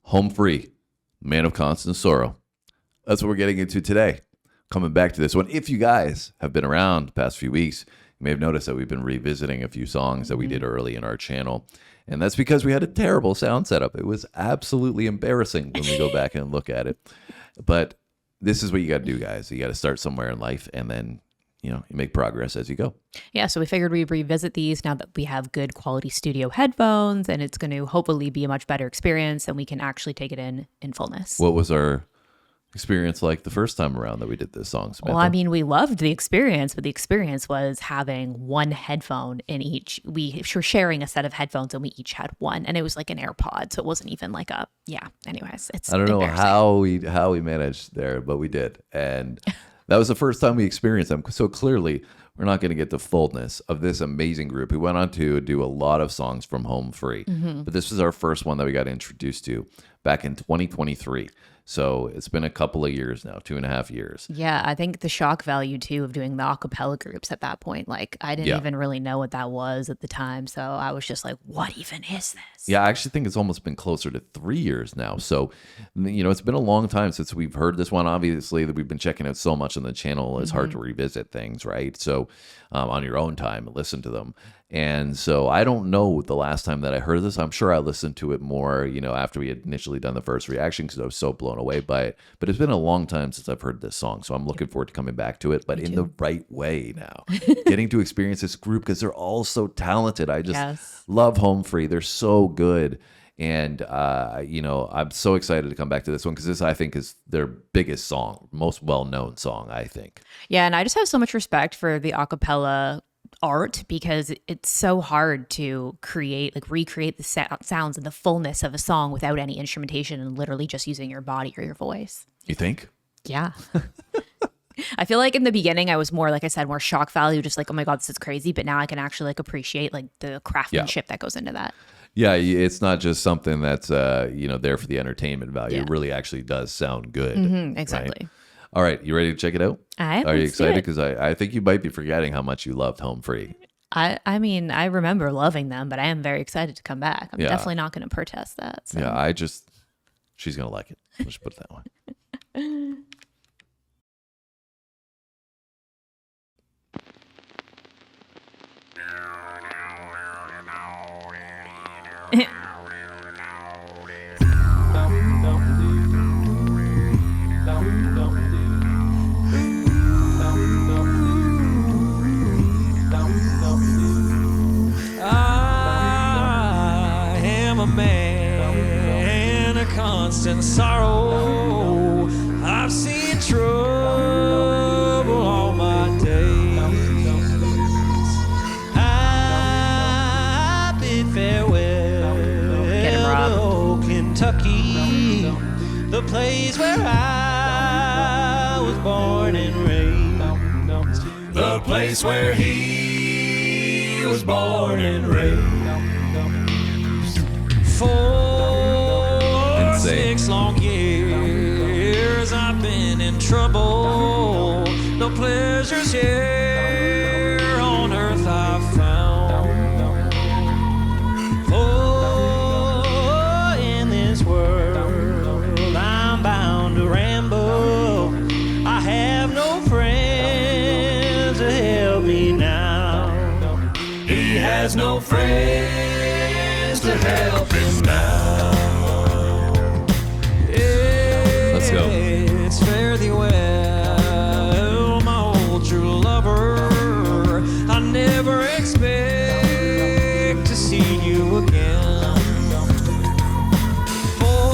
Home Free, Man of Constant Sorrow. That's what we're getting into today. Coming back to this one. If you guys have been around the past few weeks, you may have noticed that we've been revisiting a few songs that we did early in our channel. And that's because we had a terrible sound setup. It was absolutely embarrassing when we go back and look at it. But this is what you got to do, guys. You got to start somewhere in life, and then you make progress as you go. Yeah, so we figured we'd revisit these now that we have good quality studio headphones, and it's going to hopefully be a much better experience, and we can actually take it in fullness. What was our experience like the first time around that we did this song, Samantha? Well, I mean, we loved the experience, but the experience was having one headphone in each. We were sharing a set of headphones, and we each had one, and it was like an AirPod, so it wasn't even like a, anyways. It's I don't know how we managed there, but we did. And that was the first time we experienced them. So clearly, we're not going to get the fullness of this amazing group who went on to do a lot of songs from Home Free. But this was our first one that we got introduced to back in 2023. So it's been a couple of years now, 2.5 years. Yeah, I think the shock value, too, of doing the acapella groups at that point. Like, I didn't even really know what that was at the time. So I was just like, what even is this? Yeah, I actually think it's almost been closer to 3 years now. So, it's been a long time since we've heard this one. Obviously, that we've been checking out so much on the channel. It's hard to revisit things, right? So on your own time, listen to them. And so I don't know the last time that I heard this. I'm sure I listened to it more, after we had initially done the first reaction because I was so blown away by it. But it's been a long time since I've heard this song. So I'm looking forward to coming back to it, but in the right way now. Getting to experience this group because they're all so talented. I just love Home Free. They're so good. And, I'm so excited to come back to this one because this, I think, is their biggest song, most well-known song, I think. Yeah, and I just have so much respect for the acapella art because it's so hard to recreate the sounds and the fullness of a song without any instrumentation and literally just using your body or your voice. You think? Yeah. I feel like in the beginning I was more, like I said, more shock value, just like, oh my God, this is crazy. But now I can actually appreciate the craftsmanship that goes into that. Yeah, it's not just something that's there for the entertainment value. It really actually does sound good. Exactly. Right? All right, you ready to check it out? Are you excited? Because I think you might be forgetting how much you loved Home Free. I mean, I remember loving them, but I am very excited to come back. I'm definitely not going to protest that. So. Yeah, she's going to like it. Let's put it that way. I am a man of constant sorrow. I've seen trouble all my days. I bid farewell to old Kentucky, the place where I was born and raised. The place where he was born and raised. 6 long years I've been in trouble. No pleasures here on earth I've found. For in this world I'm bound to ramble. I have no friends to help me now. He has no friends to help him now. Let's go. It's fare thee well, my old true lover. I never expect to see you again.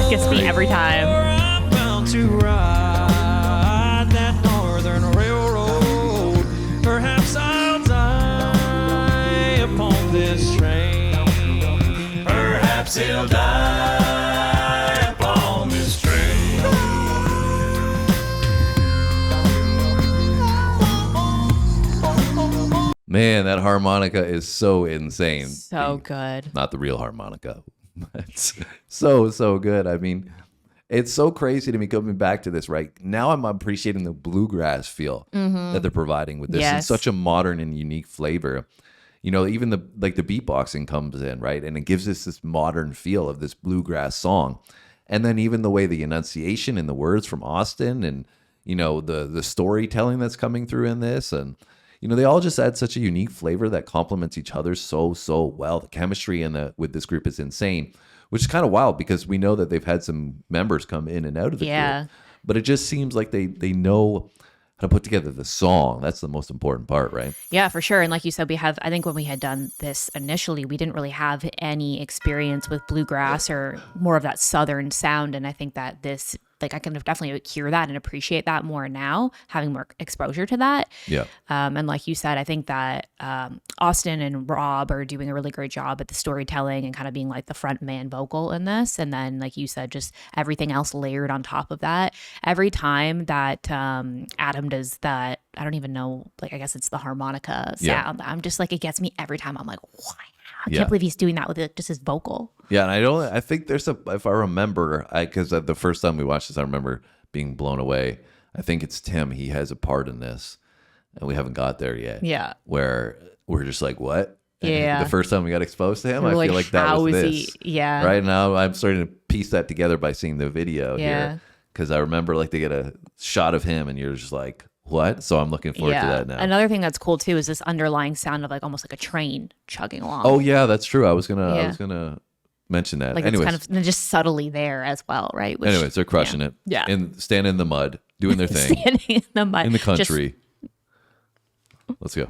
Gets me every time. I'm bound to ride that northern railroad. Perhaps I'll die upon this train. Perhaps he'll die upon this train. Man, that harmonica is so insane. So good. Not the real harmonica. It's so good. I mean, it's so crazy to me coming back to this right now. I'm appreciating the bluegrass feel that they're providing with this. It's such a modern and unique flavor. Even the beatboxing comes in, right? And it gives us this modern feel of this bluegrass song. And then even the way the enunciation and the words from Austin, and the storytelling that's coming through in this, and they all just add such a unique flavor that complements each other so well. The chemistry with this group is insane, which is kind of wild because we know that they've had some members come in and out of the group. But it just seems like they know how to put together the song. That's the most important part, right? Yeah, for sure. And like you said, I think when we had done this initially, we didn't really have any experience with bluegrass or more of that Southern sound. And I think that this, like, I can definitely hear that and appreciate that more now, having more exposure to that. Yeah. And like you said, I think that Austin and Rob are doing a really great job at the storytelling and kind of being like the front man vocal in this. And then, like you said, just everything else layered on top of that. Every time that Adam does that, I don't even know, like, I guess it's the harmonica sound. I'm just like, it gets me every time. I'm like, wow. I can't believe he's doing that with just his vocal. Yeah, and I think there's if I remember, because the first time we watched this, I remember being blown away. I think it's Tim. He has a part in this, and we haven't got there yet. Yeah. Where we're just like, what? And the first time we got exposed to him, I feel like that was this. Yeah. Right now, I'm starting to piece that together by seeing the video here. Because I remember, like, they get a shot of him, and you're just like, what? So I'm looking forward to that now. Another thing that's cool too is this underlying sound of like almost like a train chugging along. Oh yeah, that's true. I was gonna mention that. Like, anyways, it's kind of just subtly there as well, right? Which, anyways, they're crushing it. Yeah. And standing in the mud, doing their thing. Standing in the mud. In the country. Let's go.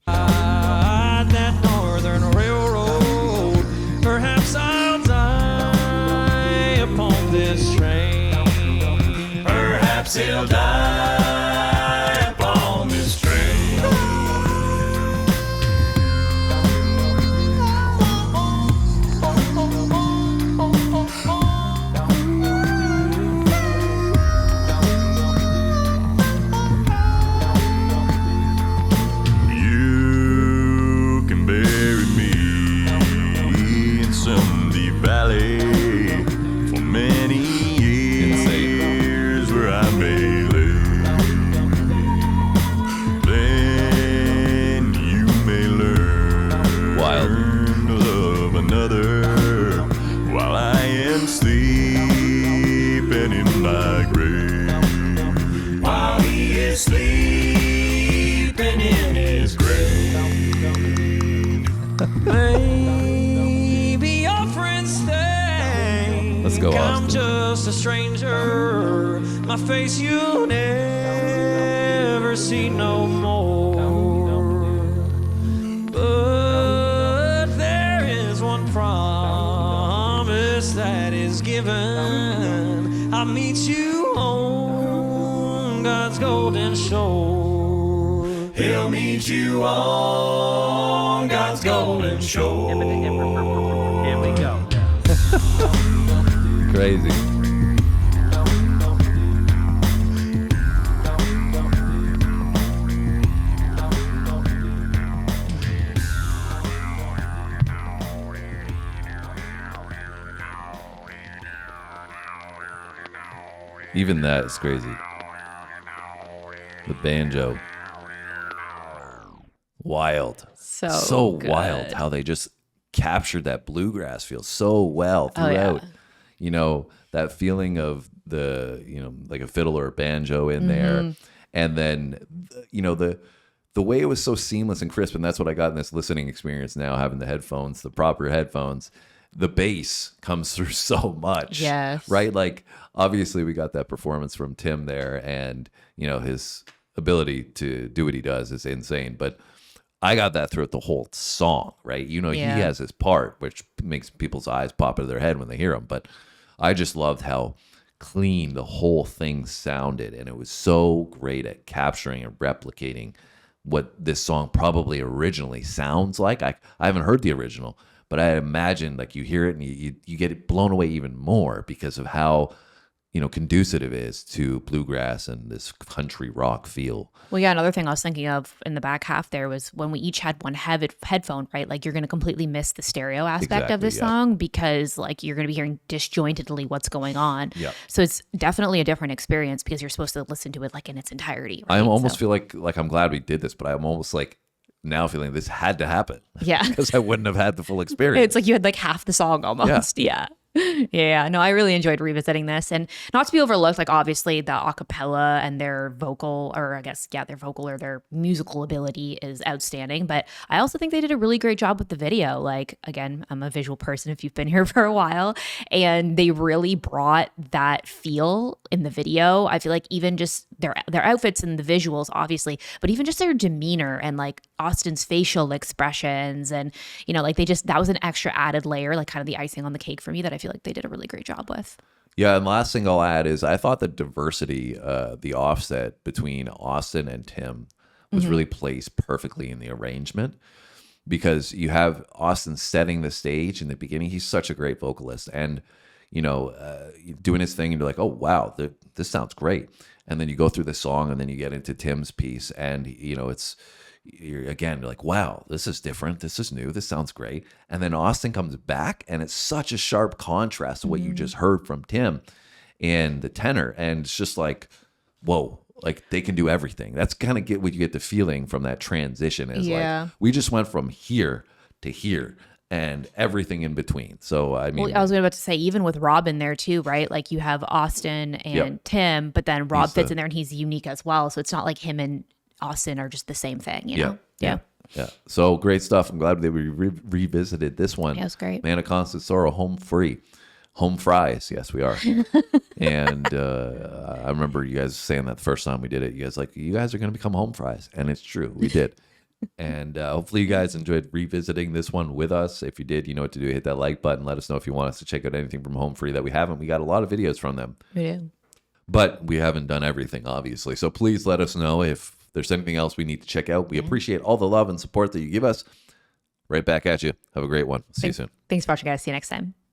That northern railroad, perhaps I'll die upon this train. Perhaps he'll die upon this train. You can bury me in some deep valley for many years where I may live. Then you may learn Wild. to love another while I am sleeping in my grave. While he is sleeping in his grave. Maybe your friends stay. Let's go, I'm Austin. just a stranger. My face you'll never see no more. But there is one promise that is given. I'll meet you on God's golden shore. He'll meet you on God's golden shore. Here we go. Crazy. Even that is crazy. The banjo. Wild. So good. wild how they just captured that bluegrass feel so well throughout. That feeling of like a fiddle or a banjo in there. And then, the way it was so seamless and crisp. And that's what I got in this listening experience now, having the headphones, the proper headphones. The bass comes through so much. Yes. Right? Like, obviously we got that performance from Tim there, and, his ability to do what he does is insane. But I got that throughout the whole song, right? He has his part, which makes people's eyes pop out of their head when they hear him. But I just loved how clean the whole thing sounded. And it was so great at capturing and replicating what this song probably originally sounds like. I haven't heard the original, but I imagine, like, you hear it and you get it blown away even more because of how, conducive it is to bluegrass and this country rock feel. Well, yeah, another thing I was thinking of in the back half there was when we each had one headphone, right? Like, you're going to completely miss the stereo aspect of this song because, like, you're going to be hearing disjointedly what's going on. Yeah. So it's definitely a different experience because you're supposed to listen to it, like, in its entirety. Right? I almost feel like I'm glad we did this, but I'm almost like now feeling this had to happen. Yeah. Because I wouldn't have had the full experience. It's like you had like half the song almost. Yeah. Yeah, no, I really enjoyed revisiting this, and not to be overlooked, like obviously the acapella and their vocal, or I guess, yeah, their vocal or their musical ability is outstanding. But I also think they did a really great job with the video. Like, again, I'm a visual person if you've been here for a while, and they really brought that feel in the video. I feel like even just their outfits and the visuals, obviously, but even just their demeanor and like Austin's facial expressions, and like that was an extra added layer, like kind of the icing on the cake for me that I feel like they did a really great job with. Yeah, and last thing I'll add is I thought the diversity, the offset between Austin and Tim was really placed perfectly in the arrangement, because you have Austin setting the stage in the beginning. He's such a great vocalist, and doing his thing, and you're like, oh wow, this sounds great. And then you go through the song, and then you get into Tim's piece, and you're like, wow, this is different, this is new, this sounds great. And then Austin comes back, and it's such a sharp contrast to what you just heard from Tim and the tenor, and it's just like, whoa, like they can do everything. That's kind of what you get the feeling from that transition is like, we just went from here to here and everything in between. So I mean, well, I was about to say, even with Rob in there too, right? Like you have Austin and Tim, but then Rob fits in there and he's unique as well. So it's not like him and Austin are just the same thing, you know? Yeah. So great stuff. I'm glad that we revisited this one. Yeah, it was great. Man of Constant Sorrow, Home Free. Home fries. Yes, we are. And I remember you guys saying that the first time we did it. You guys you guys are going to become home fries. And it's true. We did. And hopefully you guys enjoyed revisiting this one with us. If you did, you know what to do. Hit that like button. Let us know if you want us to check out anything from Home Free that we haven't. We got a lot of videos from them. We do. But we haven't done everything, obviously. So please let us know if there's anything else we need to check out. We appreciate all the love and support that you give us. Right back at you. Have a great one. See you soon. Thanks for watching, guys. See you next time.